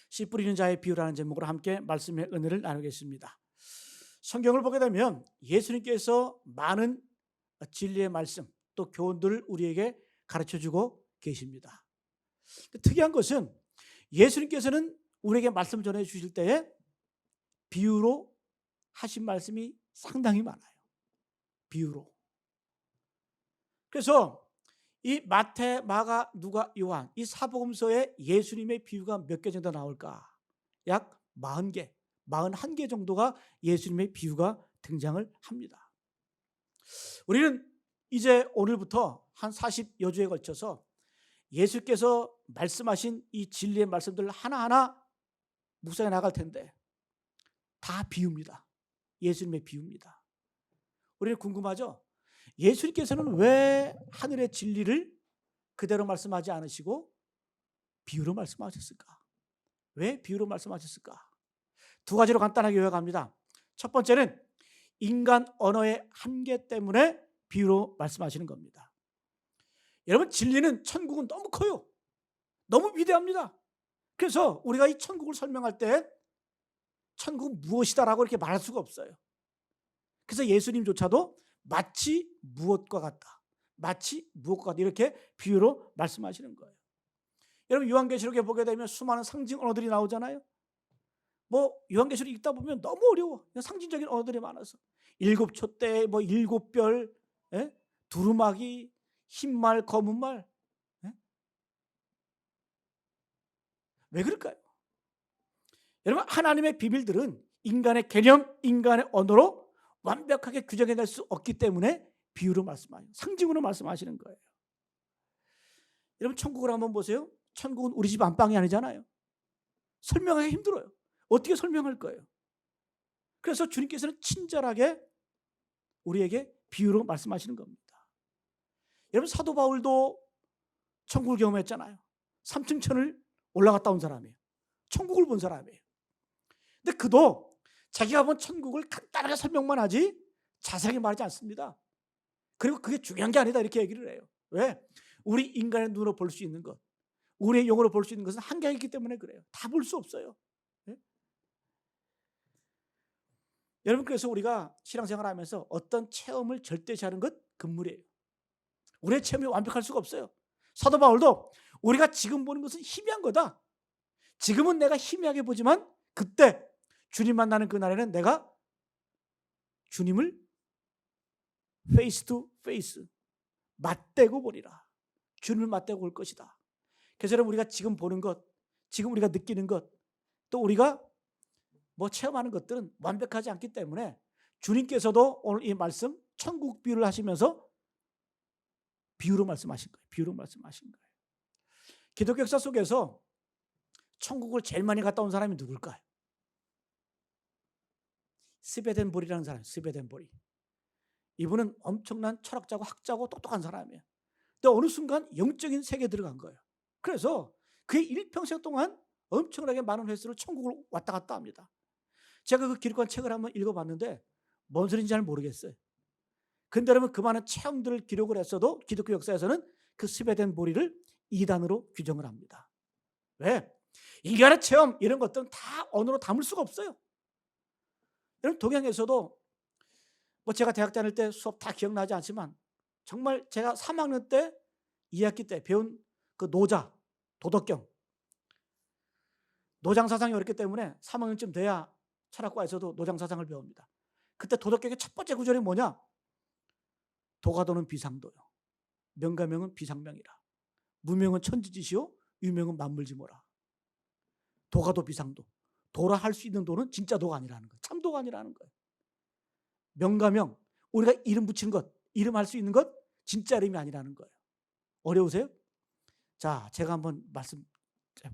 씨 뿌리는 자의 비유라는 제목으로 함께 말씀의 은혜를 나누겠습니다. 성경을 보게 되면 예수님께서 많은 진리의 말씀 또 교훈들을 우리에게 가르쳐주고 계십니다. 특이한 것은 예수님께서는 우리에게 말씀 전해 주실 때에 비유로 하신 말씀이 상당히 많아요. 비유로. 그래서 이 마태, 마가, 누가, 요한 이 사복음서에 예수님의 비유가 몇 개 정도 나올까? 약 40개, 41개 정도가 예수님의 비유가 등장을 합니다. 우리는 이제 오늘부터 한 40여 주에 걸쳐서 예수께서 말씀하신 이 진리의 말씀들을 하나하나 묵상해 나갈 텐데 다 비유입니다. 예수님의 비유입니다. 우리는 궁금하죠? 예수님께서는 왜 하늘의 진리를 그대로 말씀하지 않으시고 비유로 말씀하셨을까? 왜 비유로 말씀하셨을까? 두 가지로 간단하게 요약합니다. 첫 번째는 인간 언어의 한계 때문에 비유로 말씀하시는 겁니다. 여러분, 진리는 천국은 너무 커요. 너무 위대합니다. 그래서 우리가 이 천국을 설명할 때 천국은 무엇이다라고 이렇게 말할 수가 없어요. 그래서 예수님조차도 마치 무엇과 같다, 마치 무엇과 같다 이렇게 비유로 말씀하시는 거예요. 여러분, 요한계시록에 보게 되면 수많은 상징 언어들이 나오잖아요. 요한계시록 읽다 보면 너무 어려워. 상징적인 언어들이 많아서 일곱 촛대, 일곱 별, 두루마기, 흰말, 검은 말. 왜 그럴까요? 여러분, 하나님의 비밀들은 인간의 개념, 인간의 언어로 완벽하게 규정해낼 수 없기 때문에 비유로 말씀하시는, 상징으로 말씀하시는 거예요. 여러분, 천국을 한번 보세요. 천국은 우리 집 안방이 아니잖아요. 설명하기 힘들어요. 어떻게 설명할 거예요? 그래서 주님께서는 친절하게 우리에게 비유로 말씀하시는 겁니다. 여러분, 사도 바울도 천국을 경험했잖아요. 3층 천을 올라갔다 온 사람이에요. 천국을 본 사람이에요. 근데 그도 자기가 본 천국을 간단하게 설명만 하지 자세하게 말하지 않습니다. 그리고 그게 중요한 게 아니다 이렇게 얘기를 해요. 왜? 우리 인간의 눈으로 볼 수 있는 것, 우리의 영으로 볼 수 있는 것은 한계가 있기 때문에 그래요. 다 볼 수 없어요. 네? 여러분, 그래서 우리가 신앙생활을 하면서 어떤 체험을 절대시하는 것 금물이에요. 우리의 체험이 완벽할 수가 없어요. 사도 바울도 우리가 지금 보는 것은 희미한 거다. 지금은 내가 희미하게 보지만 그때 주님 만나는 그날에는 내가 주님을 페이스 투 페이스 맞대고 보리라. 주님을 맞대고 올 것이다. 그래서 여러분, 우리가 지금 보는 것, 지금 우리가 느끼는 것, 또 우리가 체험하는 것들은 완벽하지 않기 때문에 주님께서도 오늘 이 말씀 천국 비유를 하시면서 비유로 말씀하신 거예요. 비유로 말씀하신 거예요. 기독교 역사 속에서 천국을 제일 많이 갔다 온 사람이 누굴까요? 스베덴보리라는 사람, 스베덴보리. 이분은 엄청난 철학자고 학자고 똑똑한 사람이에요. 근데 어느 순간 영적인 세계에 들어간 거예요. 그래서 그의 일평생 동안 엄청나게 많은 횟수로 천국을 왔다 갔다 합니다. 제가 그 기록한 책을 한번 읽어봤는데 뭔 소리인지 잘 모르겠어요. 근데 여러분, 그 많은 체험들을 기록을 했어도 기독교 역사에서는 그 스베덴보리를 이단으로 규정을 합니다. 왜? 인간의 체험 이런 것들은 다 언어로 담을 수가 없어요. 여러분, 동양에서도 제가 대학 다닐 때 수업 다 기억나지 않지만 정말 제가 3학년 때 2학기 때 배운 그 노자, 도덕경, 노장사상이 어렵기 때문에 3학년쯤 돼야 철학과에서도 노장사상을 배웁니다. 그때 도덕경의 첫 번째 구절이 뭐냐? 도가도는 비상도요, 명가명은 비상명이라, 무명은 천지지시요, 유명은 만물지모라. 도가도 비상도, 도라 할 수 있는 도는 진짜 도가 아니라는 거예요. 참도가 아니라는 거예요. 명가명, 우리가 이름 붙인 것, 이름 할 수 있는 것, 진짜 이름이 아니라는 거예요. 어려우세요? 자, 제가 한번 말씀해볼게요.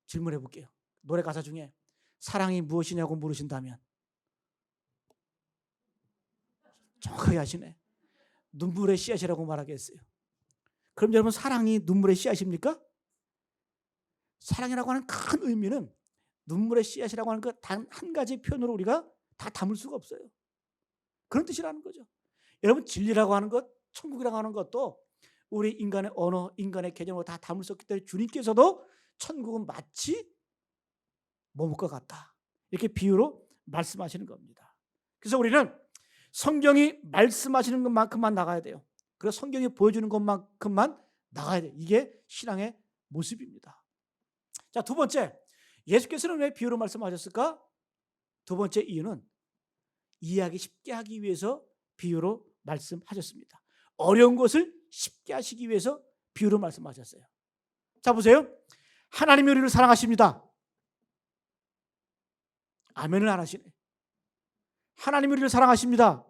질문해 볼게요. 노래 가사 중에 사랑이 무엇이냐고 물으신다면 정확하게 하시네. 눈물의 씨앗이라고 말하겠어요. 그럼 여러분, 사랑이 눈물의 씨앗입니까? 사랑이라고 하는 큰 의미는 눈물의 씨앗이라고 하는 것 단 한 가지 표현으로 우리가 다 담을 수가 없어요. 그런 뜻이라는 거죠. 여러분, 진리라고 하는 것, 천국이라고 하는 것도 우리 인간의 언어, 인간의 개념으로 다 담을 수 없기 때문에 주님께서도 천국은 마치 머뭇과 같다. 이렇게 비유로 말씀하시는 겁니다. 그래서 우리는 성경이 말씀하시는 것만큼만 나가야 돼요. 그래서 성경이 보여주는 것만큼만 나가야 돼요. 이게 신앙의 모습입니다. 자, 두 번째, 예수께서는 왜 비유로 말씀하셨을까? 두 번째 이유는 이해하기 쉽게 하기 위해서 비유로 말씀하셨습니다. 어려운 것을 쉽게 하시기 위해서 비유로 말씀하셨어요. 자, 보세요. 하나님이 우리를 사랑하십니다. 아멘을 안 하시네. 하나님이 우리를 사랑하십니다.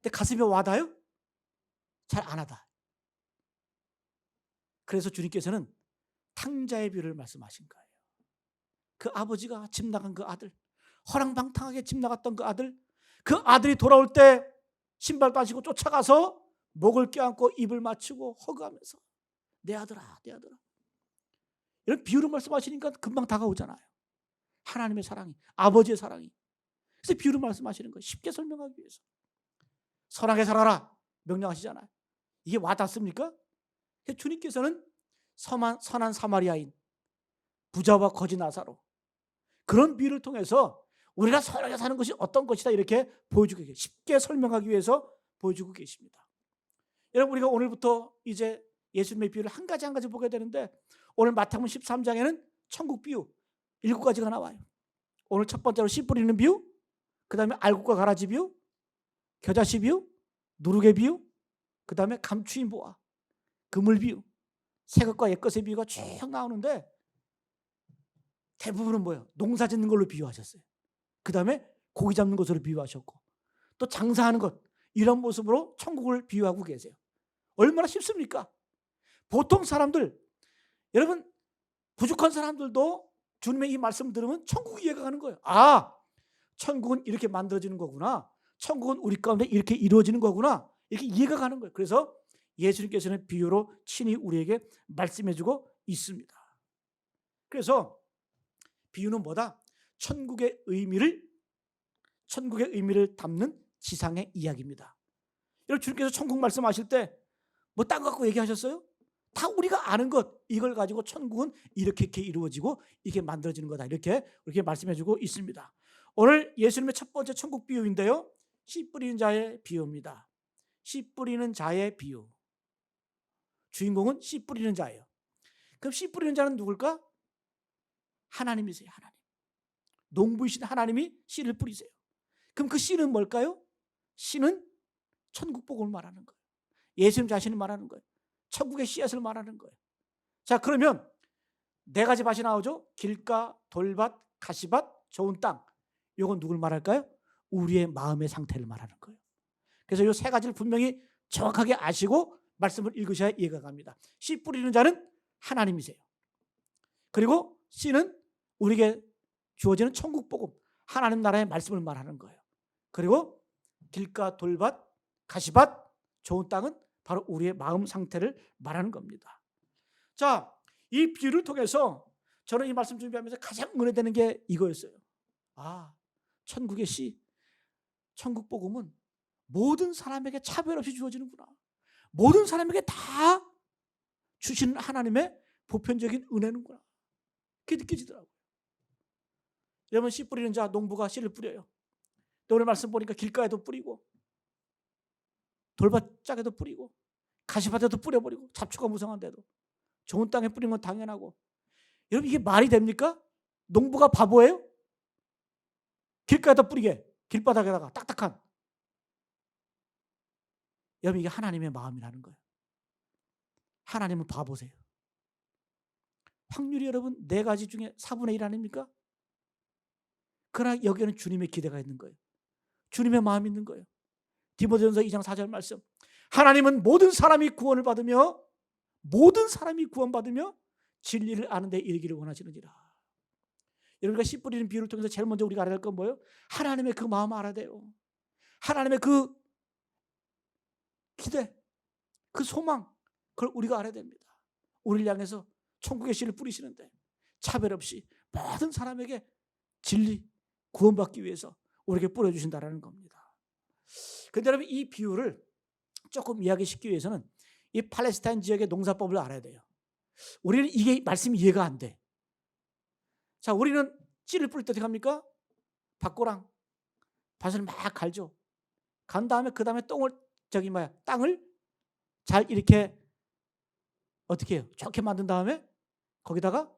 근데 가슴에 와닿아요? 잘 안 와닿아요. 그래서 주님께서는 탕자의 비유를 말씀하신 거예요. 그 아버지가 집 나간 그 아들, 허랑방탕하게 집 나갔던 그 아들이 돌아올 때 신발 빠지고 쫓아가서 목을 껴안고 입을 맞추고 허그하면서 내 아들아, 내 아들아. 이런 비유로 말씀하시니까 금방 다가오잖아요. 하나님의 사랑이, 아버지의 사랑이. 그래서 비유로 말씀하시는 거예요. 쉽게 설명하기 위해서. 선하게 살아라 명령하시잖아요. 이게 와닿습니까? 주님께서는 선한 사마리아인, 부자와 거지 나사로, 그런 비유를 통해서 우리가 선하게 사는 것이 어떤 것이다 이렇게 보여주고 계십니다. 쉽게 설명하기 위해서 보여주고 계십니다. 여러분, 우리가 오늘부터 이제 예수님의 비유를 한 가지 한 가지 보게 되는데, 오늘 마태복음 13장에는 천국 비유 7가지가 나와요. 오늘 첫 번째로 씨 뿌리는 비유, 그 다음에 알곡과 가라지 비유, 겨자씨 비유, 누룩의 비유, 그 다음에 감추인 보화, 그물 비유, 새것과 옛것의 비유가 쭉 나오는데, 대부분은 뭐예요? 농사 짓는 걸로 비유하셨어요. 그 다음에 고기 잡는 것으로 비유하셨고, 또 장사하는 것, 이런 모습으로 천국을 비유하고 계세요. 얼마나 쉽습니까? 보통 사람들, 여러분, 부족한 사람들도 주님의 이 말씀을 들으면 천국 이해가 가는 거예요. 아, 천국은 이렇게 만들어지는 거구나. 천국은 우리 가운데 이렇게 이루어지는 거구나. 이렇게 이해가 가는 거예요. 그래서 예수님께서는 비유로 친히 우리에게 말씀해주고 있습니다. 그래서 비유는 뭐다? 천국의 의미를 담는 지상의 이야기입니다. 여러분, 주님께서 천국 말씀하실 때 뭐 딴 거 갖고 얘기하셨어요? 다 우리가 아는 것, 이걸 가지고 천국은 이렇게 이루어지고 이렇게 만들어지는 거다, 이렇게 말씀해주고 있습니다. 오늘 예수님의 첫 번째 천국 비유인데요, 씨 뿌리는 자의 비유입니다. 씨 뿌리는 자의 비유. 주인공은 씨 뿌리는 자예요. 그럼 씨 뿌리는 자는 누굴까? 하나님이세요. 하나님. 농부이신 하나님이 씨를 뿌리세요. 그럼 그 씨는 뭘까요? 씨는 천국 복음을 말하는 거예요. 예수님 자신을 말하는 거예요. 천국의 씨앗을 말하는 거예요. 자, 그러면 4가지 밭이 나오죠. 길가, 돌밭, 가시밭, 좋은 땅. 이건 누굴 말할까요? 우리의 마음의 상태를 말하는 거예요. 그래서 이 3가지를 분명히 정확하게 아시고 말씀을 읽으셔야 이해가 갑니다. 씨 뿌리는 자는 하나님이세요. 그리고 씨는 우리에게 주어지는 천국 복음, 하나님 나라의 말씀을 말하는 거예요. 그리고 길가, 돌밭, 가시밭, 좋은 땅은 바로 우리의 마음 상태를 말하는 겁니다. 자, 이 비유를 통해서 저는 이 말씀 준비하면서 가장 은혜되는 게 이거였어요. 아, 천국의 씨, 천국 복음은 모든 사람에게 차별 없이 주어지는구나. 모든 사람에게 다 주시는 하나님의 보편적인 은혜는구나. 그게 느껴지더라고요. 여러분, 씨 뿌리는 자, 농부가 씨를 뿌려요. 또 오늘 말씀 보니까 길가에도 뿌리고, 돌밭짝에도 뿌리고, 가시밭에도 뿌려버리고, 잡초가 무성한데도 좋은 땅에 뿌리는 건 당연하고. 여러분, 이게 말이 됩니까? 농부가 바보예요? 길가에다 뿌리게, 길바닥에다가 딱딱한. 여러분, 이게 하나님의 마음이라는 거예요. 하나님은 바보세요. 확률이 여러분 4가지 중에 4분의 1 아닙니까? 그러나 여기에는 주님의 기대가 있는 거예요. 주님의 마음이 있는 거예요. 디모데전서 2장 4절 말씀. 하나님은 모든 사람이 구원받으며 진리를 아는 데 이르기를 원하시느니라. 여러분과 씨 뿌리는 비유를 통해서 제일 먼저 우리가 알아야 할 건 뭐예요? 하나님의 그 마음을 알아야 돼요. 하나님의 그 기대, 그 소망, 그걸 우리가 알아야 됩니다. 우리를 향해서 천국의 씨를 뿌리시는데 차별 없이 모든 사람에게 진리, 구원받기 위해서 우리에게 뿌려주신다는 겁니다. 그런데 여러분, 이 비유를 조금 이야기시키기 위해서는 이 팔레스타인 지역의 농사법을 알아야 돼요. 우리는 이게 말씀이 이해가 안 돼. 자, 우리는 씨를 뿌릴 때 어떻게 합니까? 밭고랑 밭을 막 갈죠. 간 다음에 그 다음에 땅을 잘 이렇게 어떻게 해요? 좋게 만든 다음에 거기다가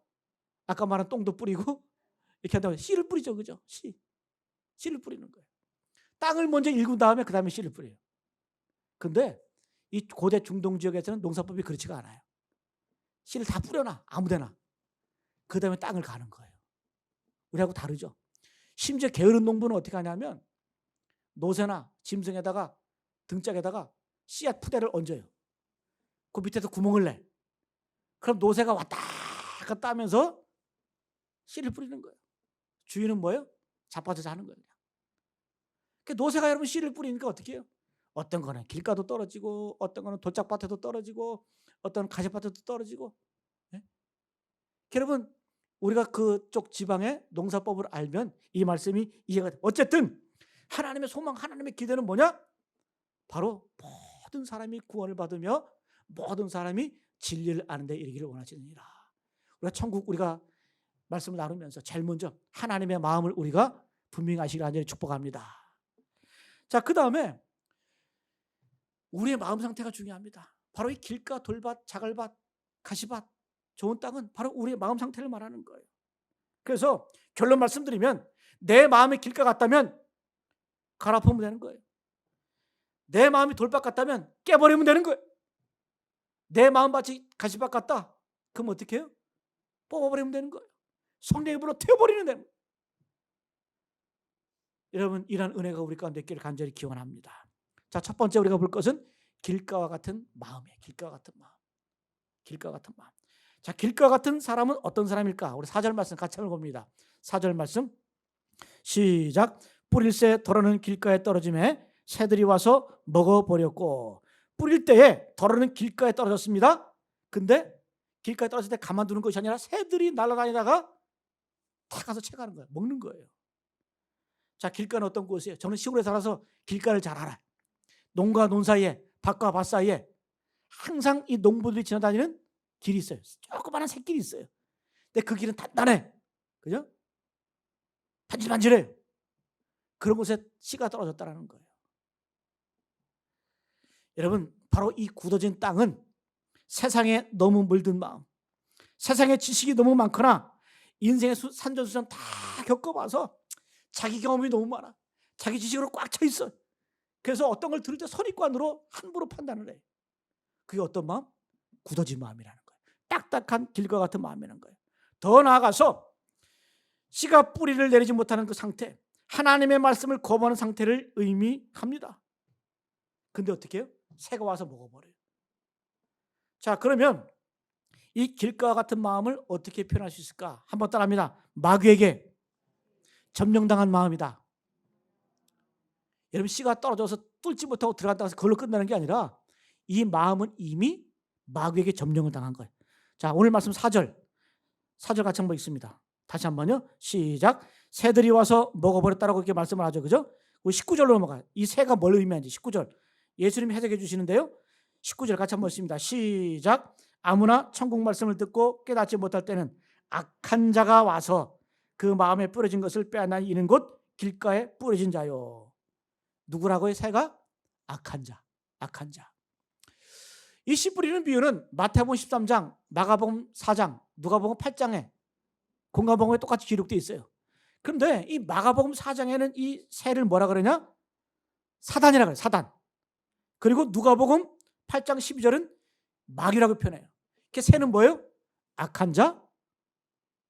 아까 말한 똥도 뿌리고 이렇게 한 다음에 씨를 뿌리죠, 그죠? 씨를 뿌리는 거예요. 땅을 먼저 일군 다음에 그 다음에 씨를 뿌려요. 근데 이 고대 중동 지역에서는 농사법이 그렇지가 않아요. 씨를 다 뿌려놔, 아무데나. 그 다음에 땅을 가는 거예요. 우리하고 다르죠. 심지어 게으른 농부는 어떻게 하냐면 노새나 짐승에다가 등짝에다가 씨앗 푸대를 얹어요. 그 밑에서 구멍을 내. 그럼 노새가 왔다 갔다 하면서 씨를 뿌리는 거예요. 주인은 뭐예요? 자빠져서 하는 거예요. 그러니까 노새가 여러분 씨를 뿌리니까 어떻게 해요? 어떤 거는 길가도 떨어지고, 어떤 거는 돌짝밭에도 떨어지고, 어떤 가시밭에도 떨어지고. 네? 여러분, 우리가 그쪽 지방의 농사법을 알면 이 말씀이 이해가 돼요. 어쨌든 하나님의 소망, 하나님의 기대는 뭐냐? 바로 모든 사람이 구원을 받으며 모든 사람이 진리를 아는 데 이르기를 원하시느니라. 우리가 천국, 우리가 말씀을 나누면서 제일 먼저 하나님의 마음을 우리가 분명히 아시기를 간절히 축복합니다. 자, 그 다음에 우리의 마음 상태가 중요합니다. 바로 이 길가, 돌밭, 자갈밭, 가시밭, 좋은 땅은 바로 우리의 마음 상태를 말하는 거예요. 그래서 결론 말씀드리면 내 마음이 길가 같다면 갈아엎으면 되는 거예요. 내 마음이 돌밭 같다면 깨버리면 되는 거예요. 내 마음밭이 가시밭 같다? 그럼 어떻게 해요? 뽑아버리면 되는 거예요. 성령의 불로 태워버리면 되는 거예요. 여러분, 이러한 은혜가 우리 가운데 있기를 간절히 기원합니다. 자, 첫 번째 우리가 볼 것은 길가와 같은 마음이에요. 길가와 같은 마음. 길가와 같은 마음. 자, 길가와 같은 사람은 어떤 사람일까? 우리 4절 말씀 같이 한번 봅니다. 4절 말씀 시작. 뿌릴새 더러는 길가에 떨어짐에 새들이 와서 먹어버렸고. 뿌릴 때에 더러는 길가에 떨어졌습니다. 근데 길가에 떨어질 때 가만두는 것이 아니라 새들이 날아다니다가 탁 가서 채가는 거예요. 먹는 거예요. 자, 길가는 어떤 곳이에요? 저는 시골에 살아서 길가를 잘 알아요. 농가 논 사이에, 밭과 밭 사이에 항상 이 농부들이 지나다니는 길이 있어요. 조그마한 새길이 있어요. 근데 그 길은 단단해. 그죠? 반질반질해요. 그런 곳에 씨가 떨어졌다는 거예요. 여러분, 바로 이 굳어진 땅은 세상에 너무 물든 마음, 세상에 지식이 너무 많거나 인생의 산전수전 다 겪어봐서 자기 경험이 너무 많아. 자기 지식으로 꽉 차 있어. 그래서 어떤 걸 들을 때 선입관으로 함부로 판단을 해. 그게 어떤 마음? 굳어진 마음이라는 거예요. 딱딱한 길과 같은 마음이라는 거예요. 더 나아가서 씨가 뿌리를 내리지 못하는 그 상태, 하나님의 말씀을 거부하는 상태를 의미합니다. 근데 어떻게 해요? 새가 와서 먹어버려요. 자, 그러면 이 길가와 같은 마음을 어떻게 표현할 수 있을까? 한번 따라합니다. 마귀에게 점령당한 마음이다. 여러분, 씨가 떨어져서 뚫지 못하고 들어간다고 해서 그걸로 끝나는 게 아니라 이 마음은 이미 마귀에게 점령을 당한 거예요. 자, 오늘 말씀 4절 같이 한번 읽습니다. 다시 한번요. 시작. 새들이 와서 먹어버렸다라고 이렇게 말씀을 하죠. 그죠? 우리 19절로 넘어가요. 이 새가 뭘 의미하는지 19절. 예수님이 해석해 주시는데요. 19절 같이 한번 읽습니다. 시작. 아무나 천국 말씀을 듣고 깨닫지 못할 때는 악한 자가 와서 그 마음에 뿌려진 것을 빼앗나 이는 곧 길가에 뿌려진 자요. 누구라고요? 새가? 악한 자. 악한 자. 이 씨 뿌리는 비유는 마태복음 13장, 마가복음 4장, 누가복음 8장에 공관복음에 똑같이 기록되어 있어요. 그런데 이 마가복음 4장에는 이 새를 뭐라 그러냐? 사단이라고 그래요. 사단. 그리고 누가복음 8장 12절은 마귀라고 표현해요. 그 새는 뭐예요? 악한 자,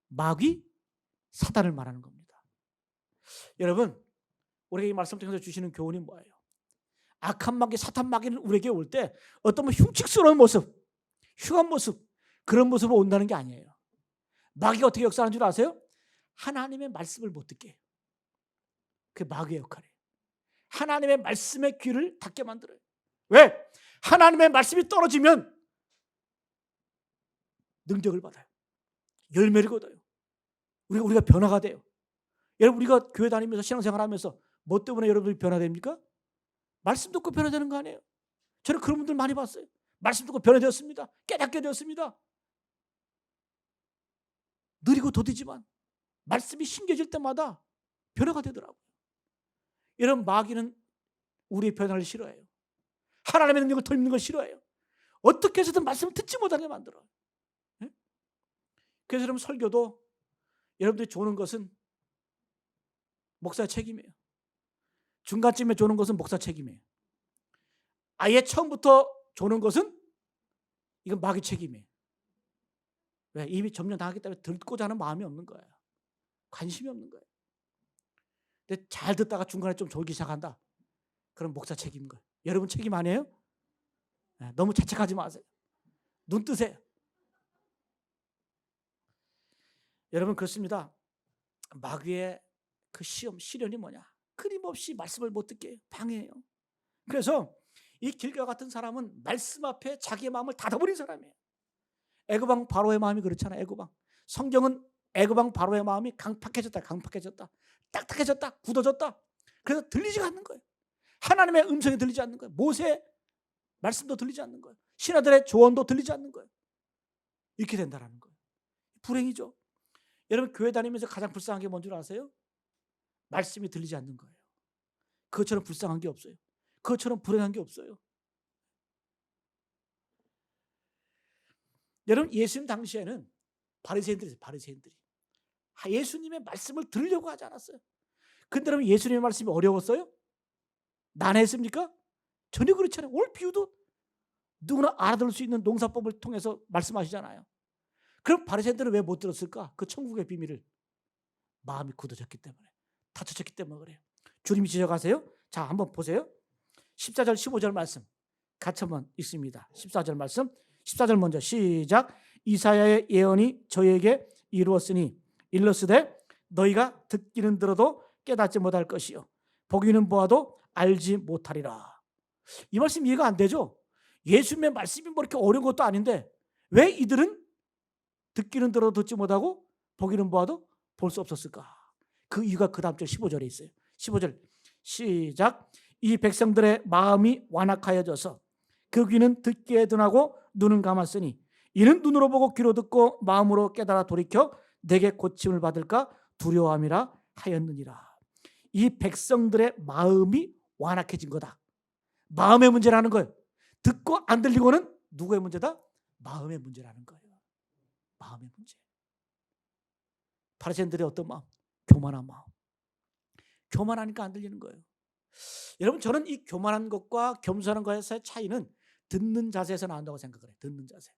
마귀, 사단을 말하는 겁니다. 여러분, 우리가 이 말씀 통해서 주시는 교훈이 뭐예요? 악한 마귀, 사탄 마귀는 우리에게 올 때 어떤 흉측스러운 모습, 흉한 모습, 그런 모습으로 온다는 게 아니에요. 마귀가 어떻게 역사하는 줄 아세요? 하나님의 말씀을 못 듣게 해요. 그게 마귀의 역할이에요. 하나님의 말씀의 귀를 닫게 만들어요. 왜? 하나님의 말씀이 떨어지면 능력을 받아요. 열매를 거둬요. 우리가 변화가 돼요. 여러분, 우리가 교회 다니면서 신앙생활하면서 뭐 때문에 여러분들이 변화됩니까? 말씀 듣고 변화되는 거 아니에요? 저는 그런 분들 많이 봤어요. 말씀 듣고 변화되었습니다. 깨닫게 되었습니다. 느리고 더디지만 말씀이 신겨질 때마다 변화가 되더라고요. 이런 마귀는 우리의 변화를 싫어해요. 하나님의 능력을 더 입는 걸 싫어해요. 어떻게 해서든 말씀을 듣지 못하게 만들어요. 예? 그래서 여러분 설교도 여러분들이 조는 것은 목사의 책임이에요. 중간쯤에 조는 것은 목사 책임이에요. 아예 처음부터 조는 것은 이건 마귀 책임이에요. 왜? 이미 점령당하기 때문에 듣고자 하는 마음이 없는 거예요. 관심이 없는 거예요. 근데 잘 듣다가 중간에 좀 졸기 시작한다. 그럼 목사 책임인 거예요. 여러분 책임 아니에요? 너무 자책하지 마세요. 눈 뜨세요. 여러분 그렇습니다. 마귀의 그 시련이 뭐냐? 끊임없이 말씀을 못 듣게 방해해요. 그래서 이 길과 같은 사람은 말씀 앞에 자기의 마음을 닫아버린 사람이에요. 애굽왕 바로의 마음이 그렇잖아요. 애굽왕. 성경은 애굽왕 바로의 마음이 강팍해졌다. 딱딱해졌다. 굳어졌다. 그래서 들리지가 않는 거예요. 하나님의 음성이 들리지 않는 거예요. 모세의 말씀도 들리지 않는 거예요. 신하들의 조언도 들리지 않는 거예요. 이렇게 된다는 거예요. 불행이죠. 여러분 교회 다니면서 가장 불쌍한 게 뭔 줄 아세요? 말씀이 들리지 않는 거예요. 그것처럼 불쌍한 게 없어요. 그것처럼 불행한 게 없어요. 여러분 예수님 당시에는 바리새인들이 예수님의 말씀을 들으려고 하지 않았어요. 근데 여러분 예수님의 말씀이 어려웠어요? 난해했습니까? 전혀 그렇지 않아요. 오늘 비유도 누구나 알아들을 수 있는 농사법을 통해서 말씀하시잖아요. 그럼 바리새인들은 왜 못 들었을까? 그 천국의 비밀을 마음이 굳어졌기 때문에, 닫혀졌기 때문에 그래요. 주님이 지적하세요. 자, 한번 보세요. 14절 15절 말씀 같이 한번 읽습니다. 14절 말씀 14절 먼저 시작. 이사야의 예언이 저에게 이루었으니 일러스되 너희가 듣기는 들어도 깨닫지 못할 것이요 보기는 보아도 알지 못하리라. 이 말씀 이해가 안 되죠? 예수님의 말씀이 뭐 이렇게 어려운 것도 아닌데 왜 이들은 듣기는 들어도 듣지 못하고 보기는 보아도 볼 수 없었을까? 그 이유가 그 다음 절 15절에 있어요. 15절 시작. 이 백성들의 마음이 완악하여져서 그 귀는 듣기에 둔하고 눈은 감았으니 이는 눈으로 보고 귀로 듣고 마음으로 깨달아 돌이켜 내게 고침을 받을까 두려워함이라 하였느니라. 이 백성들의 마음이 완악해진 거다. 마음의 문제라는 거예요. 듣고 안 들리고는 누구의 문제다? 마음의 문제라는 거예요. 마음의 문제. 바리새인들의 어떤 마음? 교만한 마음. 교만하니까 안 들리는 거예요. 여러분 저는 이 교만한 것과 겸손한 것의 차이는 듣는 자세에서 나온다고 생각을 해요. 듣는 자세.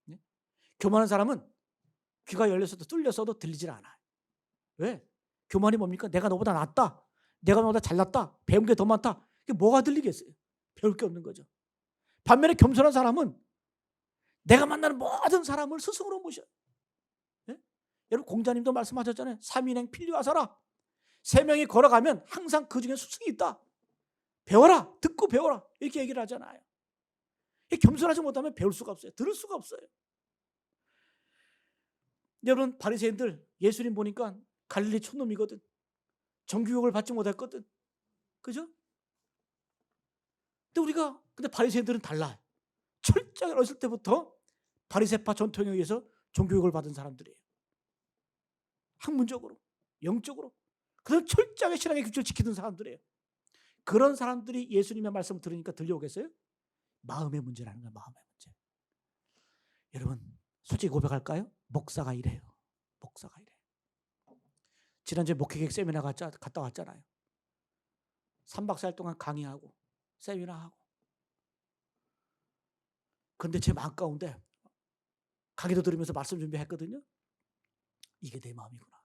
네? 교만한 사람은 귀가 열렸어도 뚫렸어도 들리질 않아요. 왜? 교만이 뭡니까? 내가 너보다 낫다. 내가 너보다 잘났다. 배운 게 더 많다. 이게 뭐가 들리겠어요? 배울 게 없는 거죠. 반면에 겸손한 사람은 내가 만나는 모든 사람을 스승으로 모셔요. 네? 여러분 공자님도 말씀하셨잖아요. 삼인행 필리와서라. 3명이 걸어가면 항상 그 중에 스승이 있다. 배워라. 듣고 배워라. 이렇게 얘기를 하잖아요. 겸손하지 못하면 배울 수가 없어요. 들을 수가 없어요. 여러분 바리새인들 예수님 보니까 갈릴리 촌놈이거든. 정규육을 받지 못했거든. 그죠? 근데 바리새인들은 달라요. 철저히 어렸을 때부터 바리새파 전통에 의해서 종교육을 받은 사람들이에요. 학문적으로, 영적으로. 그런 철저하게 신앙의 규칙을 지키던 사람들이에요. 그런 사람들이 예수님의 말씀을 들으니까 들려오겠어요? 마음의 문제라는 거예요. 마음의 문제. 여러분 솔직히 고백할까요? 목사가 이래요. 목사가 이래요. 지난주에 목회객 세미나 갔다 왔잖아요. 3박 4일 동안 강의하고 세미나하고. 그런데 제 마음 가운데 강의도 들으면서 말씀 준비했거든요. 이게 내 마음이구나.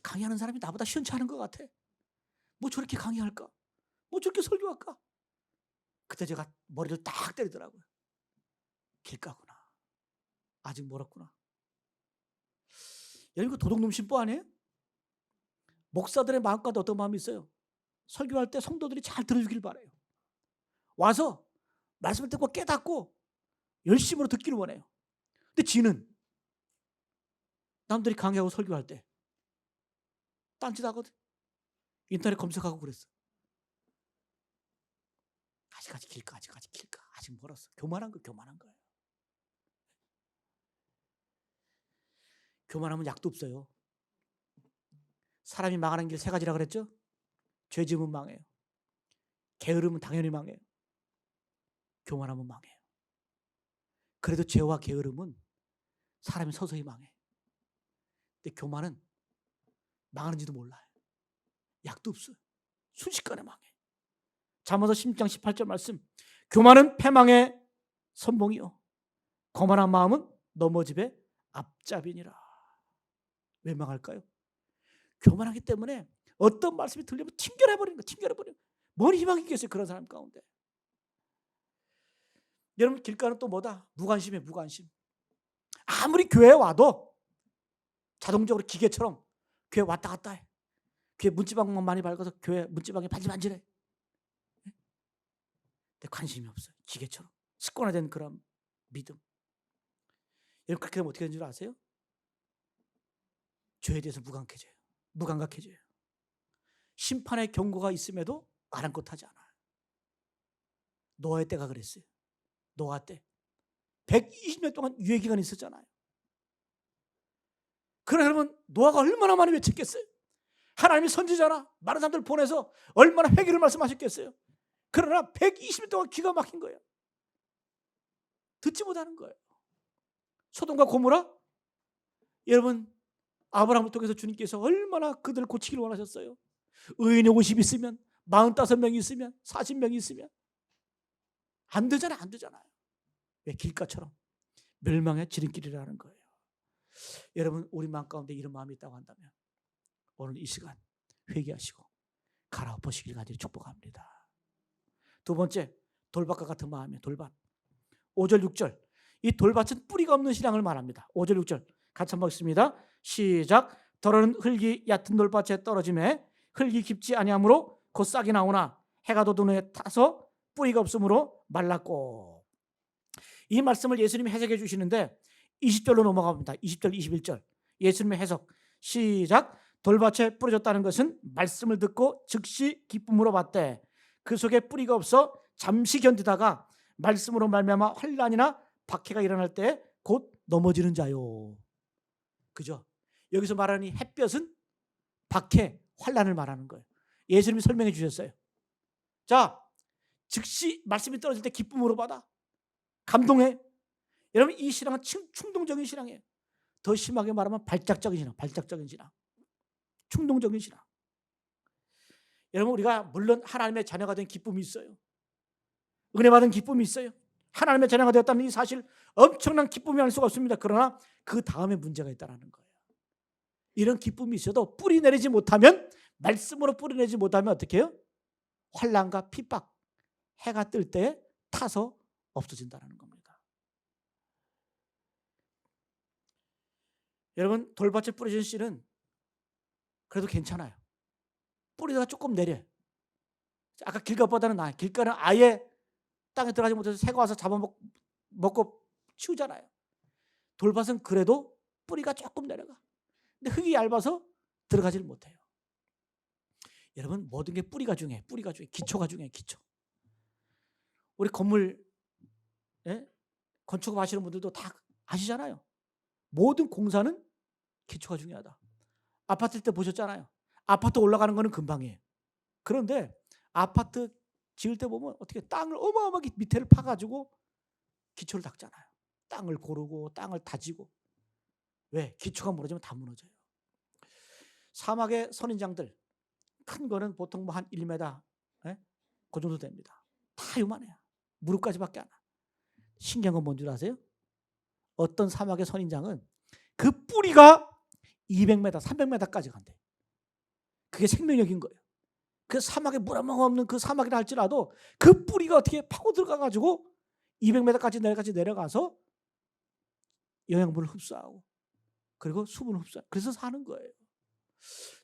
강의하는 사람이 나보다 시원찮은 것 같아. 뭐 저렇게 강의할까? 뭐 저렇게 설교할까? 그때 제가 머리를 딱 때리더라고요. 길가구나. 아직 멀었구나. 여러분 이거 도둑놈 신부 아니에요? 목사들의 마음과도 어떤 마음이 있어요? 설교할 때 성도들이 잘 들어주길 바라요. 와서 말씀을 듣고 깨닫고 열심으로 듣기를 원해요. 근데 지는 남들이 강의하고 설교할 때 딴짓 하거든. 인터넷 검색하고 그랬어. 아직까지 길까? 아직 멀었어. 교만한 거예요. 교만하면 약도 없어요. 사람이 망하는 길 세 가지라 그랬죠? 죄 지으면 망해요. 게으르면 당연히 망해요. 교만하면 망해요. 그래도 죄와 게으름은 사람이 서서히 망해. 근데 교만은 망하는지도 몰라요. 약도 없어요. 순식간에 망해. 잠언서 10장 18절 말씀. 교만은 패망의 선봉이요 거만한 마음은 넘어집의 앞잡이니라. 왜 망할까요? 교만하기 때문에 어떤 말씀이 들리면 튕겨내버리는 거예요. 튕겨내버리는 거예요. 뭔 희망이 있겠어요, 그런 사람 가운데. 여러분, 길가는 또 뭐다? 무관심이에요. 무관심. 아무리 교회에 와도 자동적으로 기계처럼 교회 왔다 갔다 해. 교회 문지방만 많이 밝아서 교회 문지방이 반질반질해. 근데 관심이 없어요. 기계처럼 습관화된 그런 믿음. 여러분, 그렇게 되면 어떻게 되는 줄 아세요? 죄에 대해서 무감각해져요. 심판의 경고가 있음에도 아랑곳하지 않아요. 노아의 때가 그랬어요. 노아 때 120년 동안 유예 기간이 있었잖아요. 그러면 노아가 얼마나 많이 외쳤겠어요? 하나님이 선지자나 많은 사람들 보내서 얼마나 회개를 말씀하셨겠어요? 그러나 120년 동안 기가 막힌 거예요. 듣지 못하는 거예요. 소돔과 고모라, 여러분, 아브라함을 통해서 주님께서 얼마나 그들을 고치기를 원하셨어요. 의인이 50 있으면, 45명이 있으면, 40명이 있으면 안 되잖아요. 왜? 길가처럼 멸망의 지름길이라는 거예요. 여러분, 우리 마음 가운데 이런 마음이 있다고 한다면 오늘 이 시간 회개하시고 갈아엎으시길 간절히 축복합니다. 두 번째, 돌밭과 같은 마음이에요. 돌밭. 5절 6절. 이 돌밭은 뿌리가 없는 신앙을 말합니다. 5절 6절 같이 한번 읽습니다. 시작. 더러는 흙이 얕은 돌밭에 떨어짐에 흙이 깊지 아니하므로 곧 싹이 나오나 해가 돋은 후에 타서 뿌리가 없으므로 말랐고. 이 말씀을 예수님이 해석해 주시는데 20절로 넘어갑니다. 20절 21절 예수님의 해석. 시작. 돌밭에 뿌려졌다는 것은 말씀을 듣고 즉시 기쁨으로 받되 그 속에 뿌리가 없어 잠시 견디다가 말씀으로 말미암아 환난이나 박해가 일어날 때 곧 넘어지는 자요. 그죠? 여기서 말하는 이 햇볕은 박해, 환난을 말하는 거예요. 예수님이 설명해 주셨어요. 자, 즉시 말씀이 떨어질 때 기쁨으로 받아. 감동해. 여러분, 이 신앙은 충동적인 신앙이에요. 더 심하게 말하면 발작적인 신앙. 충동적인 신앙. 여러분, 우리가 물론 하나님의 자녀가 된 기쁨이 있어요. 은혜 받은 기쁨이 있어요. 하나님의 자녀가 되었다는 이 사실 엄청난 기쁨이 할 수가 없습니다. 그러나 그 다음에 문제가 있다는 거예요. 이런 기쁨이 있어도 뿌리내리지 못하면, 말씀으로 뿌리내지 못하면 어떻게 해요? 환난과 핍박, 해가 뜰 때 타서 없어진다는 겁니다. 여러분, 돌밭에 뿌려진 씨는 그래도 괜찮아요. 뿌리다가 조금 내려요. 아까 길가보다는 나아요. 길가는 아예 땅에 들어가지 못해서 새가 와서 잡아먹고 치우잖아요. 돌밭은 그래도 뿌리가 조금 내려가. 근데 흙이 얇아서 들어가지를 못해요. 여러분, 모든 게 뿌리가 중요해요. 기초가 중요해요. 기초. 우리 건물 건축업 하시는 분들도 다 아시잖아요. 모든 공사는 기초가 중요하다. 아파트 때 보셨잖아요. 아파트 올라가는 거는 금방이에요. 그런데 아파트 지을 때 보면 어떻게 땅을 어마어마하게 밑에를 파가지고 기초를 닦잖아요. 땅을 고르고 땅을 다지고. 왜? 기초가 무너지면 다 무너져요. 사막의 선인장들 큰 거는 보통 한 1m 그 정도 됩니다. 다 요만해요. 무릎까지밖에 안 와. 신기한 건 뭔지 아세요? 어떤 사막의 선인장은 그 뿌리가 200m, 300m까지 간대. 그게 생명력인 거예요. 그 사막에 물 한 모금 없는 그 사막이라 할지라도 그 뿌리가 어떻게 파고 들어가가지고 200m까지 내려가서 영양분을 흡수하고 그리고 수분을 흡수하고 그래서 사는 거예요.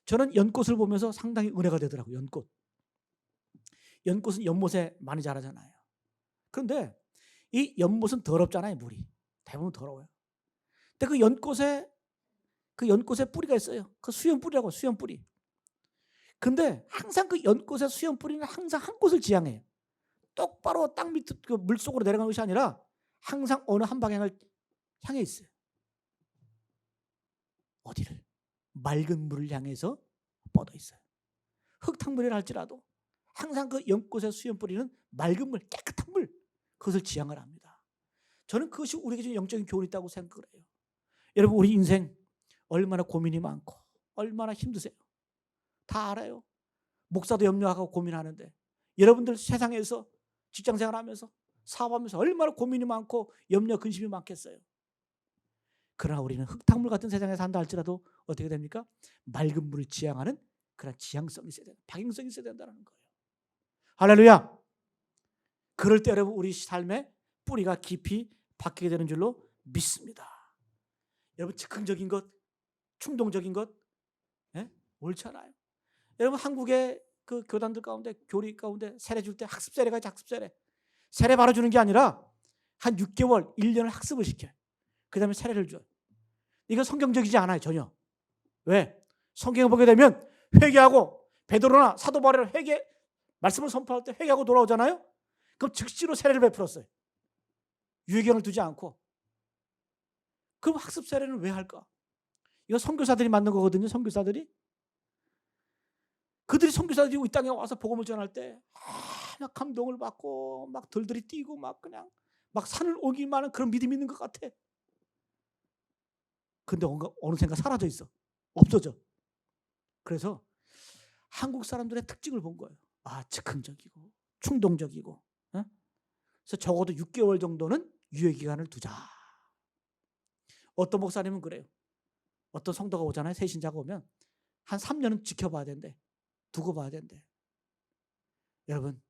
저는 연꽃을 보면서 상당히 은혜가 되더라고요. 연꽃은 연못에 많이 자라잖아요. 그런데 이 연못은 더럽잖아요. 물이 대부분 더러워요. 근데 그 연꽃에 뿌리가 있어요. 그 수염뿌리라고, 수염뿌리. 근데 항상 그 연꽃의 수염뿌리는 항상 한 곳을 지향해요. 똑바로 땅 밑 그 물속으로 내려가는 것이 아니라 항상 어느 한 방향을 향해 있어요. 어디를? 맑은 물을 향해서 뻗어 있어요. 흙탕물이라 할지라도 항상 그 연꽃의 수염 뿌리는 맑은 물, 깨끗한 물, 그것을 지향을 합니다. 저는 그것이 우리에게 좀 영적인 교훈이 있다고 생각을 해요. 여러분, 우리 인생 얼마나 고민이 많고 얼마나 힘드세요. 다 알아요. 목사도 염려하고 고민하는데, 여러분들 세상에서 직장생활하면서 사업하면서 얼마나 고민이 많고 염려 근심이 많겠어요. 그러나 우리는 흙탕물 같은 세상에 산다 할지라도 어떻게 됩니까? 맑은 물을 지향하는 그런 지향성이 있어야 된다. 박용성이 있어야 된다는 거예요. 할렐루야. 그럴 때 여러분, 우리 삶의 뿌리가 깊이 박히게 되는 줄로 믿습니다. 여러분, 즉흥적인 것, 충동적인 것, 옳잖아요. 여러분, 한국의 그 교단들 가운데, 교리 가운데 세례 줄 때 학습 세례가 있지. 학습 세례. 세례 바로 주는 게 아니라 한 6개월, 1년을 학습을 시켜요. 그 다음에 세례를 줘요. 이건 성경적이지 않아요, 전혀. 왜? 성경을 보게 되면 회개하고, 베드로나 사도 바울이 회개 말씀을 선포할 때 회개하고 돌아오잖아요. 그럼 즉시로 세례를 베풀었어요. 유예견을 두지 않고. 그럼 학습 세례는 왜 할까? 이거 선교사들이 만든 거거든요. 선교사들이. 그들이 선교사들이 이 땅에 와서 복음을 전할 때 막 감동을 받고 막 들들이 뛰고 막 그냥 막 산을 오기만 한 그런 믿음이 있는 것 같아. 근데 어느샌가 사라져 있어. 없어져. 그래서 한국 사람들의 특징을 본 거예요. 아, 즉흥적이고 충동적이고. 어? 그래서 적어도 6개월 정도는 유예기간을 두자. 어떤 목사님은 그래요. 어떤 성도가 오잖아요. 새신자가 오면 한 3년은 지켜봐야 된대. 두고 봐야 된대. 여러분,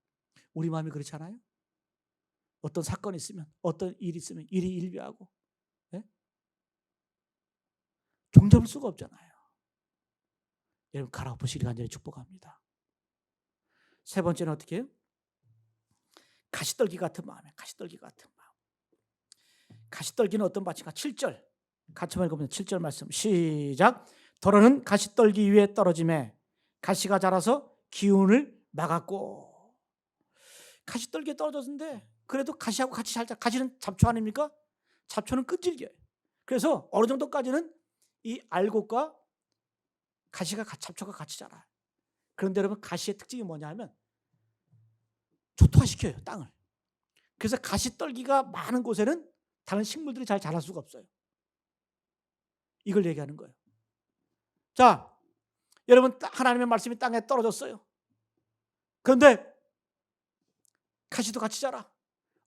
우리 마음이 그렇지 않아요? 어떤 사건이 있으면, 어떤 일이 있으면 일이 일비하고, 종잡을 수가 없잖아요. 여러분, 갈아엎으시기 간절히 축복합니다. 세 번째는 어떻게 해요? 가시떨기 같은 마음이에요. 가시떨기 같은 마음. 가시떨기는 어떤 마치가 7절 같이 읽어보면 7절 말씀 시작. 더러는 가시떨기 위에 떨어짐에 가시가 자라서 기운을 막았고. 가시떨기에 떨어졌는데 그래도 가시하고 같이 살자. 가시는 잡초 아닙니까? 잡초는 끈질겨요. 그래서 어느 정도까지는 이 알곡과 가시가 잡초가 같이 자라요. 그런데 여러분, 가시의 특징이 뭐냐 하면 초토화시켜요, 땅을. 그래서 가시떨기가 많은 곳에는 다른 식물들이 잘 자랄 수가 없어요. 이걸 얘기하는 거예요. 자, 여러분, 하나님의 말씀이 땅에 떨어졌어요. 그런데 가시도 같이 자라.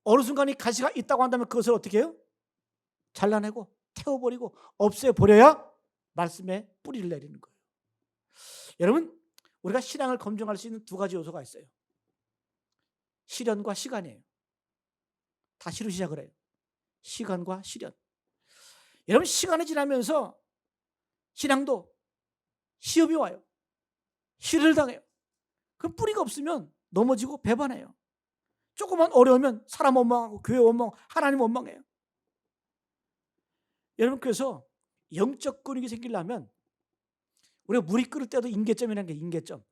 어느 순간 이 가시가 있다고 한다면 그것을 어떻게 해요? 잘라내고 태워버리고 없애버려야 말씀에 뿌리를 내리는 거예요. 여러분, 우리가 신앙을 검증할 수 있는 두 가지 요소가 있어요. 시련과 시간이에요. 다시로 시작을 해요. 시간과 시련. 여러분, 시간이 지나면서 신앙도 시험이 와요. 시련을 당해요. 그럼 뿌리가 없으면 넘어지고 배반해요. 조금만 어려우면 사람 원망하고 교회 원망, 하나님 원망해요. 여러분, 그래서 영적 근육이 생기려면 우리가 물이 끓을 때도 임계점이라는 게 임계점.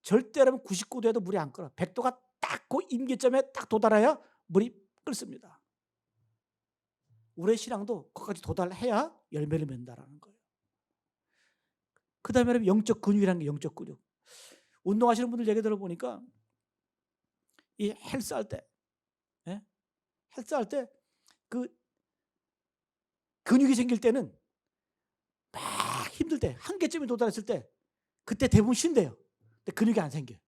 절대 여러분 99도에도 물이 안 끓어. 100도가 딱 그 임계점에 딱 도달해야 물이 끓습니다. 우리의 신앙도 거기까지 도달해야 열매를 맺는다라는 거예요. 그 다음에 여러분, 영적 근육이라는 게 영적 근육. 운동하시는 분들 얘기 들어보니까 이 헬스할 때, 헬스할 때 그 근육이 생길 때는 막 힘들 때, 한계점에 도달했을 때 그때 대부분 쉰대요. 근데 근육이 안 생겨요.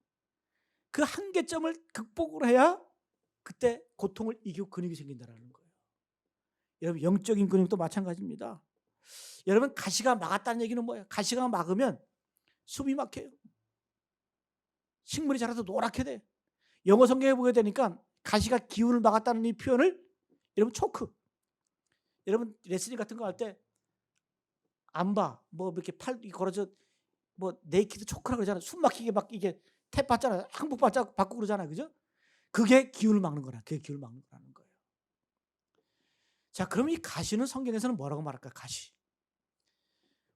그 한계점을 극복을 해야 그때 고통을 이기고 근육이 생긴다는 거예요. 여러분, 영적인 근육도 마찬가지입니다. 여러분, 가시가 막았다는 얘기는 뭐예요? 가시가 막으면 숨이 막혀요. 식물이 자라서 노랗게 돼. 영어 성경에 보게 되니까 가시가 기운을 막았다는 이 표현을 여러분, 초크. 여러분, 레슬링 같은 거 할 때 안바 뭐 이렇게 팔 걸어져 뭐 네이키드 초크라고 그러잖아요. 숨 막히게 막 이게 탭 받잖아요. 항복 받고 그러잖아요. 그죠? 그게 기운을 막는 거라. 그게 기운을 막는 거라는 거예요. 자, 그럼 이 가시는 성경에서는 뭐라고 말할까? 가시.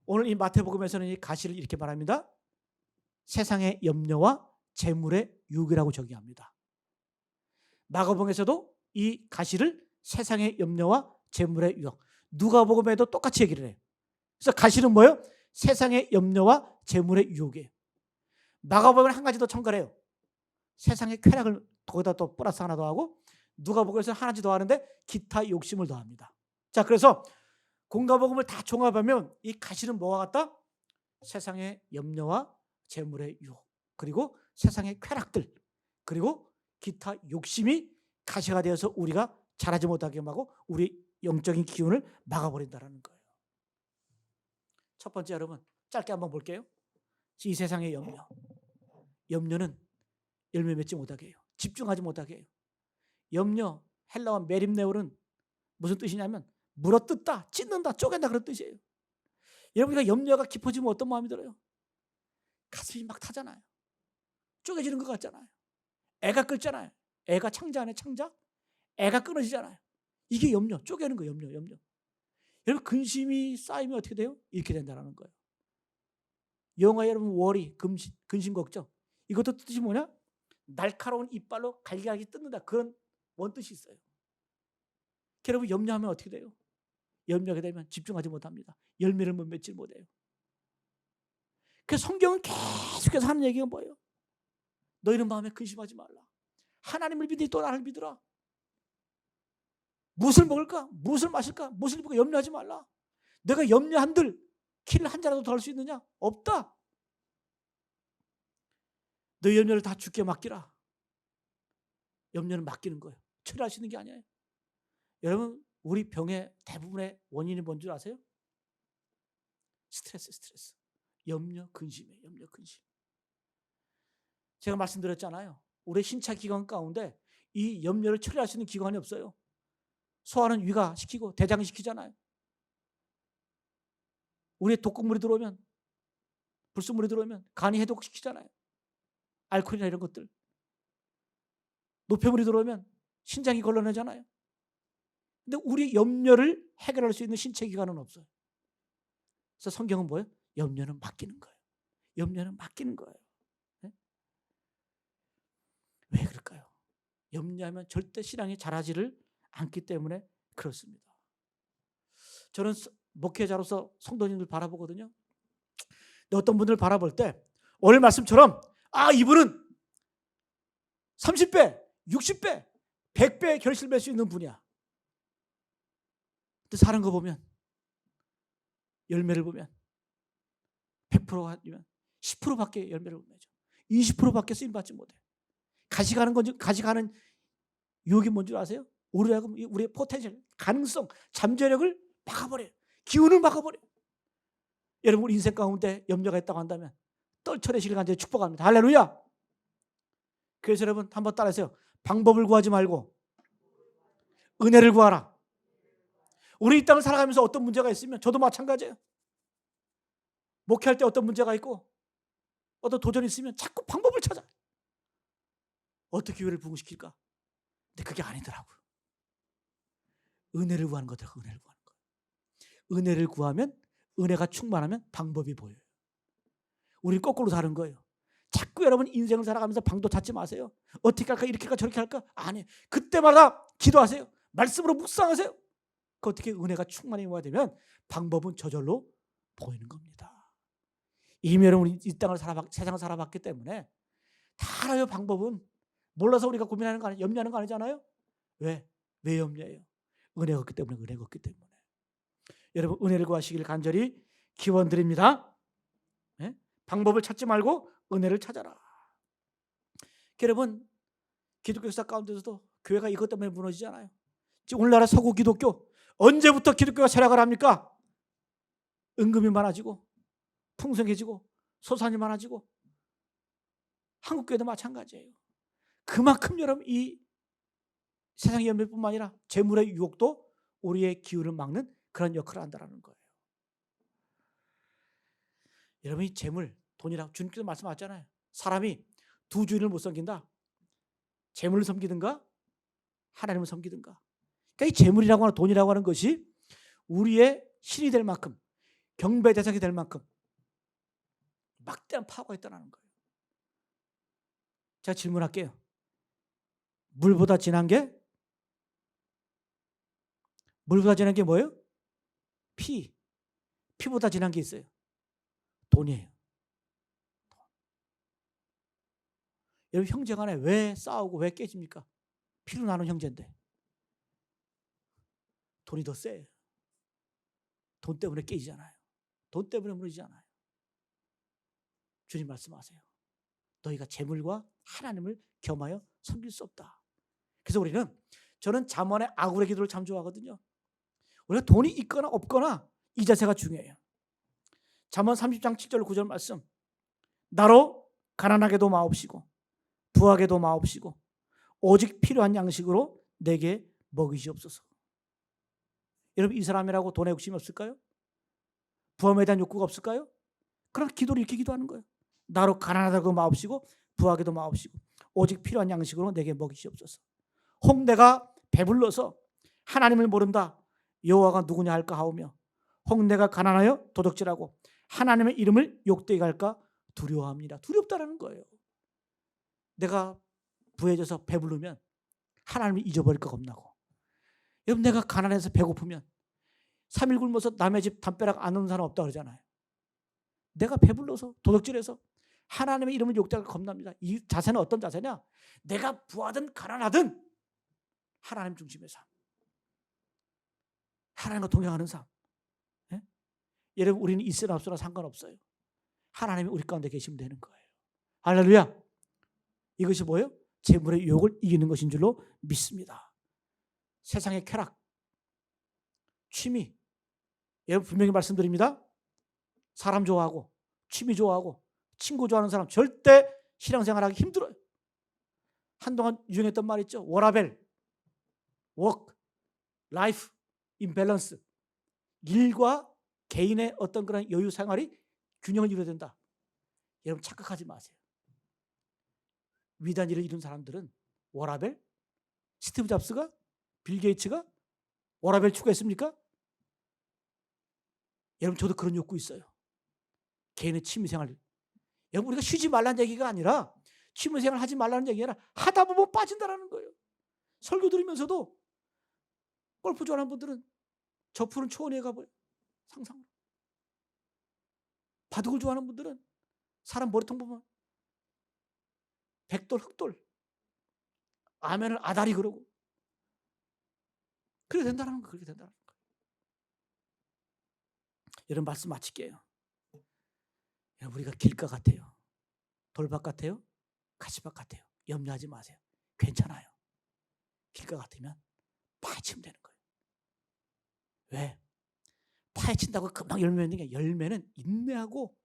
오늘 이 마태복음에서는 이 가시를 이렇게 말합니다. 세상의 염려와 재물의 유혹이라고 정의합니다. 마가복음에서도 이 가시를 세상의 염려와 재물의 유혹. 누가복음에도 똑같이 얘기를 해요. 그래서 가시는 뭐예요? 세상의 염려와 재물의 유혹이에요. 마가복음은 한 가지 더 첨가해요. 세상의 쾌락을 거기다 또 플러스 하나 더 하고, 누가복음에서 하나씩 더 하는데 기타 욕심을 더합니다. 자, 그래서 공가복음을 다 종합하면 이 가시는 뭐와 같다? 세상의 염려와 재물의 유혹, 그리고 세상의 쾌락들, 그리고 기타 욕심이 가시가 되어서 우리가 자라지 못하게 하고 우리 영적인 기운을 막아버린다는 거예요. 첫 번째, 여러분 짧게 한번 볼게요. 이 세상의 염려. 염려는 열매 맺지 못하게 해요. 집중하지 못하게 해요. 염려, 헬라어 메림네올은 무슨 뜻이냐면 물어뜯다, 찢는다, 쪼갠다 그런 뜻이에요. 여러분이가 염려가 깊어지면 어떤 마음이 들어요? 가슴이 막 타잖아요. 쪼개지는 것 같잖아요. 애가 끓잖아요. 애가 창자 안에 창자? 애가 끊어지잖아요. 이게 염려, 쪼개는 거예요. 염려. 여러분 근심이 쌓이면 어떻게 돼요? 이렇게 된다는 거예요. 영화 여러분 워리, 근심, 걱정, 이것도 뜻이 뭐냐? 날카로운 이빨로 갈기갈기 뜯는다, 그런 원뜻이 있어요. 여러분 염려하면 어떻게 돼요? 염려하게 되면 집중하지 못합니다. 열매를 못 맺지 못해요. 그래서 성경은 계속해서 하는 얘기가 뭐예요? 너희는 마음에 근심하지 말라. 하나님을 믿으니 또 나를 믿으라. 무엇을 먹을까? 무엇을 마실까? 무엇을 입을까? 염려하지 말라. 내가 염려한들 키를 한 자라도 더 할 수 있느냐? 없다. 너희 염려를 다 주께 맡기라. 염려는 맡기는 거예요. 처리할 수 있는 게 아니에요. 여러분 우리 병의 대부분의 원인이 뭔 줄 아세요? 스트레스. 염려, 근심이에요. 염려, 근심. 제가 말씀드렸잖아요. 우리 신체 기관 가운데 이 염려를 처리할 수 있는 기관이 없어요. 소화는 위가 시키고 대장이 시키잖아요. 우리의 독극물이 들어오면, 불순물이 들어오면 간이 해독시키잖아요. 알코올이나 이런 것들. 노폐물이 들어오면 신장이 걸러내잖아요. 근데 우리 염려를 해결할 수 있는 신체 기관은 없어요. 그래서 성경은 뭐예요? 염려는 맡기는 거예요. 염려는 맡기는 거예요. 네? 왜 그럴까요? 염려하면 절대 신앙이 자라지를 않기 때문에 그렇습니다. 저는 목회자로서 성도님들 바라보거든요. 근데 어떤 분들을 바라볼 때 오늘 말씀처럼 이분은 30배, 60배, 100배의 결실을 맺을 수 있는 분이야. 근데 사는 거 보면, 열매를 보면 100% 아니면 10%밖에 열매를 못 맺어. 20%밖에 쓰임 받지 못해. 가시가는 유혹이 뭔지 아세요? 우리의 포텐셜, 가능성, 잠재력을 막아버려요. 기운을 막아버려요. 여러분 인생 가운데 염려가 있다고 한다면 떨쳐내시길 간절히 축복합니다. 할렐루야. 그래서 여러분 한번 따라하세요. 방법을 구하지 말고 은혜를 구하라. 우리 이 땅을 살아가면서 어떤 문제가 있으면 저도 마찬가지예요. 목회할 때 어떤 문제가 있고 어떤 도전이 있으면 자꾸 방법을 찾아. 어떻게 교회를 부흥시킬까? 근데 그게 아니더라고요. 은혜를 구하는 거더라고요. 은혜를 구하는 거. 은혜를 구하면, 은혜가 충만하면 방법이 보여요. 우리 거꾸로 사는 거예요. 자꾸 여러분 인생을 살아가면서 방도 찾지 마세요. 어떻게 할까? 이렇게 할까? 저렇게 할까? 아니, 그때마다 기도하세요. 말씀으로 묵상하세요. 그 어떻게 은혜가 충만히 모아야 되면 방법은 저절로 보이는 겁니다. 이미 여러분 이 땅을 세상을 살아봤기 때문에 다 알아요. 방법은. 몰라서 우리가 고민하는 거 아니에요. 염려하는 거 아니잖아요. 왜 염려해요? 은혜가 없기 때문에. 은혜가 없기 때문에. 여러분 은혜를 구하시길 간절히 기원드립니다. 네? 방법을 찾지 말고 은혜를 찾아라. 여러분 기독교 역사 가운데서도 교회가 이것 때문에 무너지잖아요. 지금 오늘날의 서구 기독교, 언제부터 기독교가 쇠락을 합니까? 은금이 많아지고 풍성해지고 소산이 많아지고, 한국 교회도 마찬가지예요. 그만큼 여러분 이 세상의 염려뿐만 아니라 재물의 유혹도 우리의 기운을 막는 그런 역할을 한다는 거예요. 여러분 이 재물, 돈이라고 주님께서 말씀하셨잖아요. 사람이 두 주인을 못 섬긴다. 재물을 섬기든가 하나님을 섬기든가. 그러니까 이 재물이라고 하는, 돈이라고 하는 것이 우리의 신이 될 만큼, 경배 대상이 될 만큼 막대한 파워가 있다는 거예요. 제가 질문할게요. 물보다 진한 게 뭐예요? 피. 피보다 진한 게 있어요. 돈이에요. 여러분 형제간에 왜 싸우고 왜 깨집니까? 피로 나눈 형제인데 돈이 더 세요. 돈 때문에 깨지잖아요. 돈 때문에 무너지잖아요. 주님 말씀하세요. 너희가 재물과 하나님을 겸하여 섬길 수 없다. 그래서 저는 잠언의 아굴의 기도를 참 좋아하거든요. 우리가 돈이 있거나 없거나 이 자세가 중요해요. 잠언 30장 7절 9절 말씀. 나로 가난하게도 마옵시고 부하게도 마옵시고 오직 필요한 양식으로 내게 먹이시옵소서. 여러분 이 사람이라고 돈에 욕심이 없을까요? 부함에 대한 욕구가 없을까요? 그러나 기도를 이렇게 기도하는 거예요. 나로 가난하다고 마옵시고 부하게도 마옵시고 오직 필요한 양식으로 내게 먹이시옵소서. 혹 내가 배불러서 하나님을 모른다 여호와가 누구냐 할까 하오며 혹 내가 가난하여 도둑질하고 하나님의 이름을 욕되게 할까 두려워합니다. 두렵다라는 거예요. 내가 부해져서 배부르면 하나님을 잊어버릴까 겁나고, 여러분 내가 가난해서 배고프면 3일 굶어서 남의 집 담벼락 안 오는 사람 없다 그러잖아요. 내가 배불러서 도둑질해서 하나님의 이름을 욕되게 겁납니다. 이 자세는 어떤 자세냐? 내가 부하든 가난하든 하나님 중심의 삶, 하나님과 동행하는 삶. 예? 여러분 우리는 있으나 없으나 상관없어요. 하나님이 우리 가운데 계시면 되는 거예요. 할렐루야. 이것이 뭐예요? 재물의 유혹을 이기는 것인 줄로 믿습니다. 세상의 쾌락, 취미, 여러분 분명히 말씀드립니다. 사람 좋아하고 취미 좋아하고 친구 좋아하는 사람 절대 신앙생활하기 힘들어요. 한동안 유행했던 말 있죠. 워라벨, 워크, 라이프, 임밸런스. 일과 개인의 어떤 그런 여유 생활이 균형을 이루어야 된다. 여러분 착각하지 마세요. 위대한 일을 이룬 사람들은 워라벨, 스티브 잡스가, 빌 게이츠가 워라벨 추구했습니까? 여러분 저도 그런 욕구 있어요. 개인의 취미생활. 여러분 우리가 쉬지 말라는 얘기가 아니라, 취미생활 하지 말라는 얘기가 아니라 하다 보면 빠진다라는 거예요. 설교 들으면서도 골프 좋아하는 분들은 저 푸른 초원에 가봐요. 상상으로. 바둑을 좋아하는 분들은 사람 머리통 보면 백돌, 흑돌, 아멘을 아다리 그러고. 그렇게 된다는 거, 그렇게 된다는 거. 여러분 말씀 마칠게요. 여러분 우리가 길가 같아요. 돌밭 같아요. 가시밭 같아요. 염려하지 마세요. 괜찮아요. 길가 같으면 파헤치면 되는 거예요. 왜? 파헤친다고 금방 열매 맺는 게, 열매는 인내하고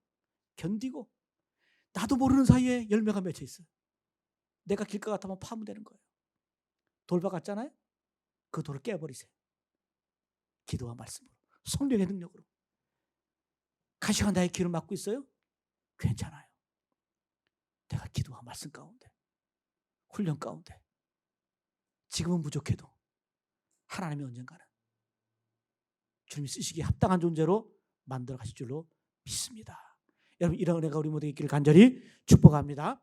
견디고 나도 모르는 사이에 열매가 맺혀 있어요. 내가 길가 같으면 파면 되는 거예요. 돌밭 같잖아요. 그 돌을 깨버리세요. 기도와 말씀으로, 성령의 능력으로. 가시가 나의 길을 막고 있어요? 괜찮아요. 내가 기도와 말씀 가운데, 훈련 가운데 지금은 부족해도 하나님이 언젠가는 주님이 쓰시기에 합당한 존재로 만들어 가실 줄로 믿습니다. 여러분 이런 은혜가 우리 모두에게 있기를 간절히 축복합니다.